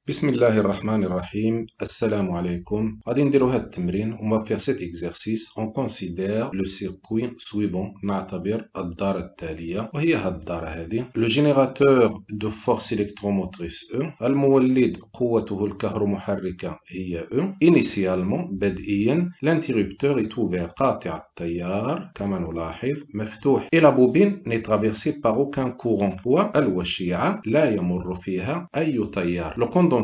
بسم الله الرحمن الرحيم. السلام عليكم. غادي نديرو هاد التمرين. On va faire cet exercice. On considère le circuit suivant. نعتبر الدارة التالية وهي هاد الدارة هادي. Le générateur de force électromotrice E. المولد قوته الكهرومحركة هي E. Initialement بدئيا l'interrupteur est ouvert قاطع التيار كما نلاحظ مفتوح. Et la bobine n'est traversée par aucun courant. والوشيعة لا يمر فيها أي تيار. Le condensateur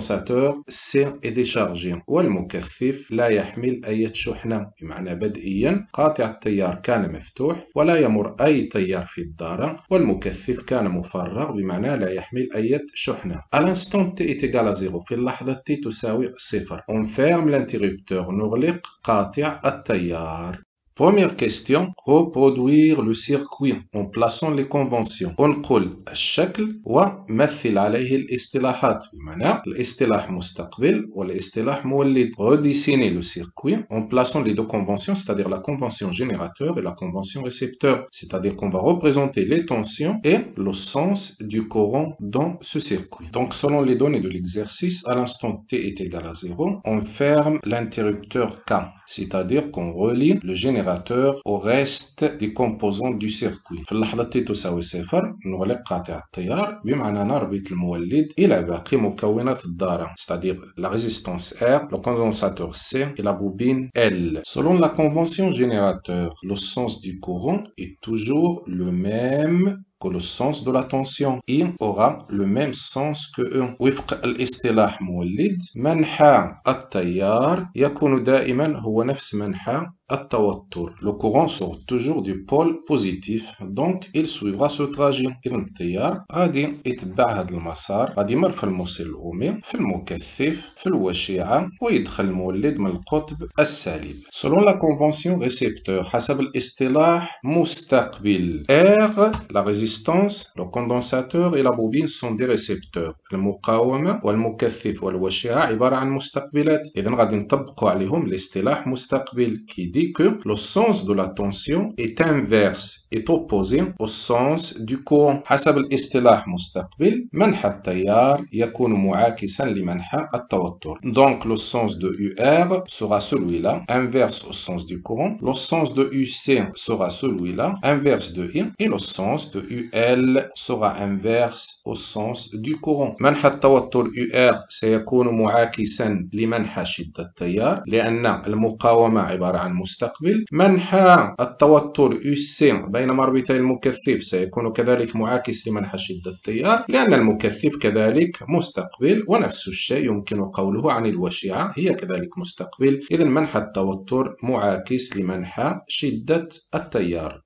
C est déchargé والمكثف لا يحمل أي شحنة، بمعنى بدئيا قاطع التيار كان مفتوح ولا يمر أي تيار في الدارة، والمكثف كان مفرغ بمعنى لا يحمل أي شحنة. À l'instant t est égal à 0 في اللحظة t تساوي 0. On ferme l'interrupteur نغلق قاطع التيار. Première question, reproduire le circuit en plaçant les conventions. نقول الشكل ومثل عليه الاصطلاحات، بمعنى الاصطلاح مستقبل والاصطلاح مولد. Redessiner le circuit en plaçant les deux conventions, c'est-à-dire la convention générateur et la convention récepteur. C'est-à-dire qu'on va représenter les tensions et le sens du courant dans ce circuit. Donc selon les données de l'exercice, à l'instant t est égal à 0, on ferme l'interrupteur K, c'est-à-dire qu'on relie le générateur au reste des composants du circuit. في اللحظة t تساوي 0 نغلق قاطع التيار، بمعنى نربط المولد إلى باقي مكونات الدارة، c'est-à-dire la résistance R, le condensateur C et la bobine L. Selon la convention générateur, le sens du courant est toujours le même que le sens de la tension. I aura le même sens que E. وفق الاصطلاح مولد منحى التيار يكون دائما هو نفس منحى التوتر. Le courant sort toujours du pôle positif, donc il suivra ce trajet. إذن التيار غادي يتبع هذا المسار، غادي يمر في الموصل الأومي في المكثف في الوشيعة ويدخل المولد من القطب السالب. Selon la convention récepteur، حسب الاصطلاح مستقبل. R, la résistance, le condensateur et la bobine sont des récepteurs. المقاومة والمكثف والوشيعة عبارة عن مستقبلات، إذن غادي نطبقوا عليهم الاصطلاح مستقبل qui dit que le sens de la tension est inverse, est opposé au sens du courant. حسب الاصطلاح مستقبل منحى التيار يكون معاكسا لمنحى التوتر. Donc le sens de UR sera celui-là, inverse au sens du courant. Le sens de UC sera celui-là, inverse de I. Et le sens de UL sera inverse au sens du courant. منحى التوتر UR سيكون معاكسا لمنحى شدة التيار لأن المقاومة عبارة عن مستقبل. منحى التوتر UC بين مربطي المكثف سيكون كذلك معاكس لمنحى شدة التيار لأن المكثف كذلك مستقبل، ونفس الشيء يمكن قوله عن الوشيعة هي كذلك مستقبل. إذن منحى التوتر معاكس لمنحى شدة التيار.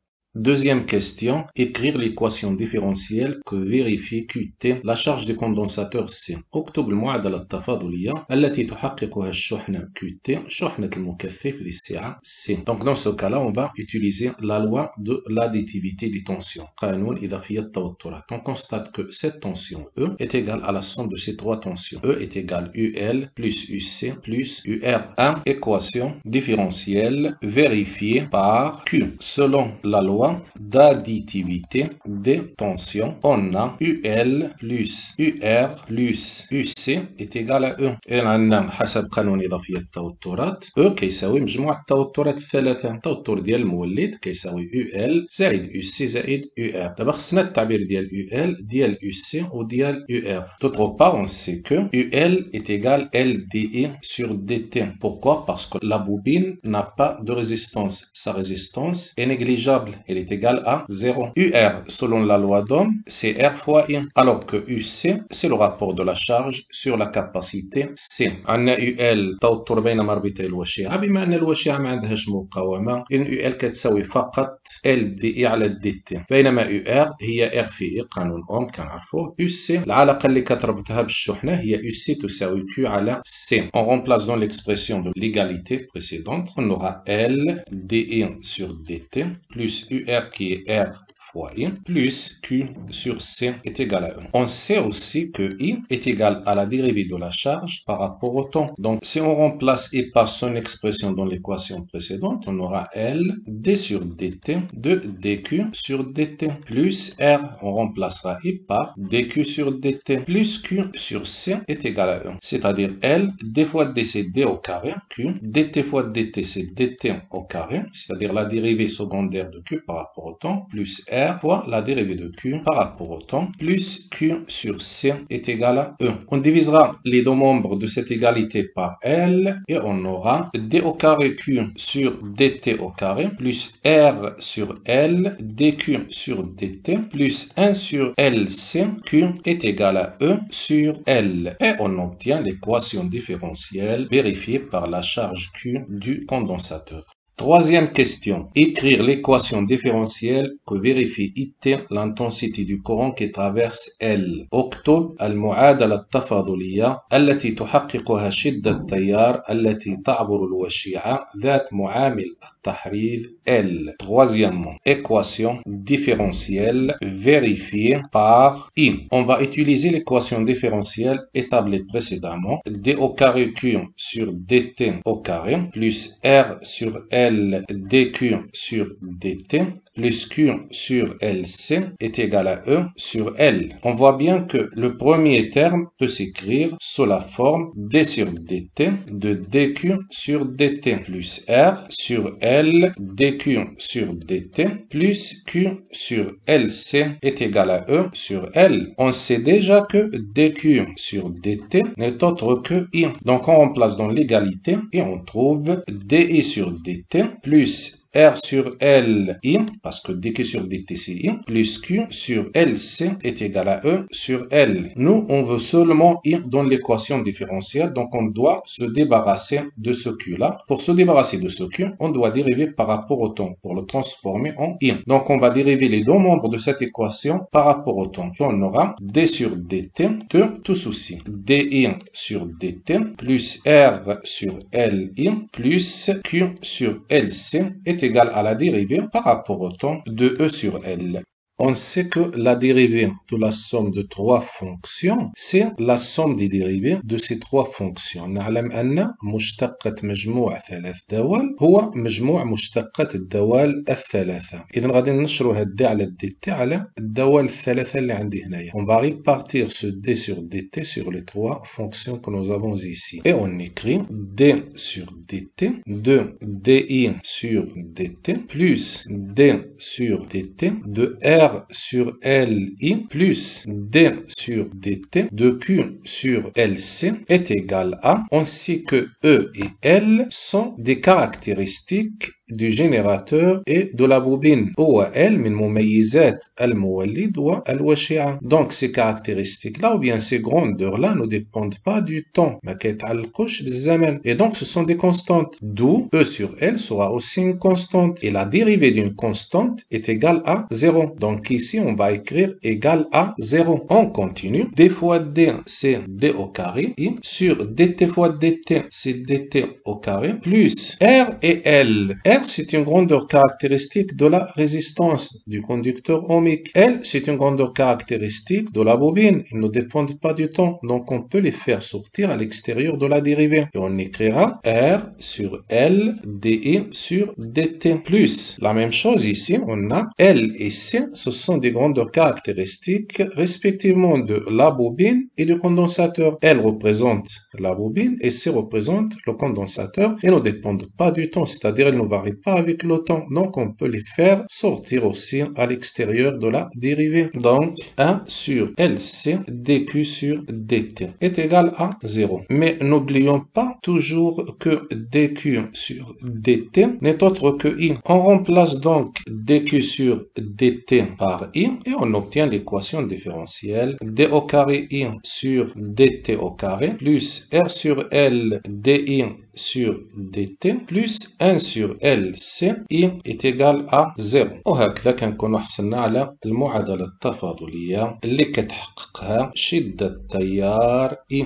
Deuxième question, écrire l'équation différentielle que vérifie QT la charge du condensateur C. اكتب المعادلة التفاضلية التي تحققها الشحنة QT شحنة المكثف ذي السعة C. Donc dans ce cas-là, on va utiliser la loi de l'additivité des tensions. قانون إضافية التوترات. On constate que cette tension E est égale à la somme de ces trois tensions. E est égale UL plus UC plus UR1. Équation différentielle vérifiée par Q. Selon la loi d'additivité des tensions, on a UL plus UR plus UC est égal à E. إذن حسب قانون إضافية التوترات E كيساوي مجموع التوترات الثلاثة. التوتر ديال المولد كيساوي UL زائد UC زائد UR. دابا خصنا التعبير ديال UL ديال UC وديال UR. D'autre part, on sait que UL est égal LDI sur DT. Pourquoi? Parce que la bobine n'a pas de résistance. Sa résistance est négligeable. Elle est égale à 0. UR, selon la loi d'Ohm, c'est R fois I. Alors que UC, c'est le rapport de la charge sur la capacité C. عندنا UL توتر بين مربطي الوشيعة، بما أن الوشيعة ما عندهاش مقاومة، إن UL كتساوي فقط LDI على DT. بينما UR هي R في I، قانون أوم كنعرفوه. UC العلاقة اللي كتربطها بالشحنة هي UC تساوي Q على C. On remplace dans l'expression de l'égalité précédente. On aura LDI sur DT plus UR qui est R fois I plus Q sur C est égal à 1. On sait aussi que I est égal à la dérivée de la charge par rapport au temps. Donc, si on remplace I par son expression dans l'équation précédente, on aura L d sur dt de dq sur dt plus R. On remplacera I par dq sur dt plus Q sur C est égal à 1. C'est-à-dire L d fois d c'est d au carré, Q dt fois dt c'est dt au carré, c'est-à-dire la dérivée secondaire de Q par rapport au temps, plus R fois la dérivée de Q par rapport au temps, plus Q sur C est égal à 1. On divisera les deux membres de cette égalité par L et on aura d au carré Q sur dt au carré, plus R sur L dq sur dt, plus 1 sur LC, Q est égal à E sur L. Et on obtient l'équation différentielle vérifiée par la charge Q du condensateur. Troisième question. Écrire l'équation différentielle que vérifie IT l'intensité du courant qui traverse L. اكتب المعادلة التفاضلية التي تحققها شدة التيار التي تعبر الوشيعة ذات معامل التحرير L. Troisièmement, équation différentielle vérifiée par I. On va utiliser l'équation différentielle établie précédemment. D au carré Q sur dt au carré plus R sur L dq sur dt plus Q sur LC est égal à E sur L. On voit bien que le premier terme peut s'écrire sous la forme d sur dt de dq sur dt plus R sur L dq sur dt plus Q sur LC est égal à E sur L. On sait déjà que dq sur dt n'est autre que I. Donc on remplace dans l'égalité et on trouve di sur dt plus R sur L I, parce que dq sur dt c'est I, plus Q sur LC est égal à E sur L. Nous, on veut seulement I dans l'équation différentielle, donc on doit se débarrasser de ce Q-là. Pour se débarrasser de ce Q, on doit dériver par rapport au temps, pour le transformer en I. Donc on va dériver les deux membres de cette équation par rapport au temps. Et on aura d sur dt de tout ceci. di sur dt plus R sur Li plus Q sur LC est égal à la dérivée par rapport au temps de E sur L. On sait que la dérivée de la somme de trois fonctions, c'est la somme des dérivées de ces trois fonctions. نعلم أن مشتقة مجموع ثلاث دوال هو مجموع مشتقات الدوال الثلاثة. إذا غادي ننشروا هاد d على dt على الدوال الثلاثة اللي عندي هنايا. On va répartir ce d sur dt sur les trois fonctions que nous avons ici. Et on écrit d sur dt de di sur dt plus d sur dt de R sur Li plus d sur dt de Q sur Lc est égal à, on sait que E et L sont des caractéristiques du générateur et de la bobine. هو L من مميزات المولد والوشيعة. Donc ces caractéristiques-là ou bien ces grandeurs-là ne dépendent pas du temps. ما كيتعلقوش بالزمن. Et donc ce sont des constantes. D'où E sur L sera aussi une constante. Et la dérivée d'une constante est égale à 0. Donc ici on va écrire égal à 0. On continue. D fois D c'est D au carré. I sur dt fois dt c'est dt au carré. Plus R et L. R c'est une grandeur caractéristique de la résistance du conducteur ohmique. L c'est une grandeur caractéristique de la bobine. Ils ne dépendent pas du temps. Donc on peut les faire sortir à l'extérieur de la dérivée. Et on écrira R sur L di sur dt. Plus la même chose ici. On a L et C. Ce sont des grandeurs caractéristiques respectivement de la bobine et du condensateur. L représente la bobine et C représente le condensateur et ne dépendent pas du temps. C'est-à-dire elles ne varient pas avec le temps. Donc on peut les faire sortir aussi à l'extérieur de la dérivée. Donc 1 sur LC dq sur dt est égal à 0. Mais n'oublions pas toujours que dq sur dt n'est autre que I. On remplace donc dq sur dt par I et on obtient l'équation différentielle d au carré I sur dt au carré plus R sur L di sur dt plus 1 sur LC I est égal à 0. وهكذا كنكونوا حصلنا على المعادلة التفاضلية اللي كتحققها شدة التيار I.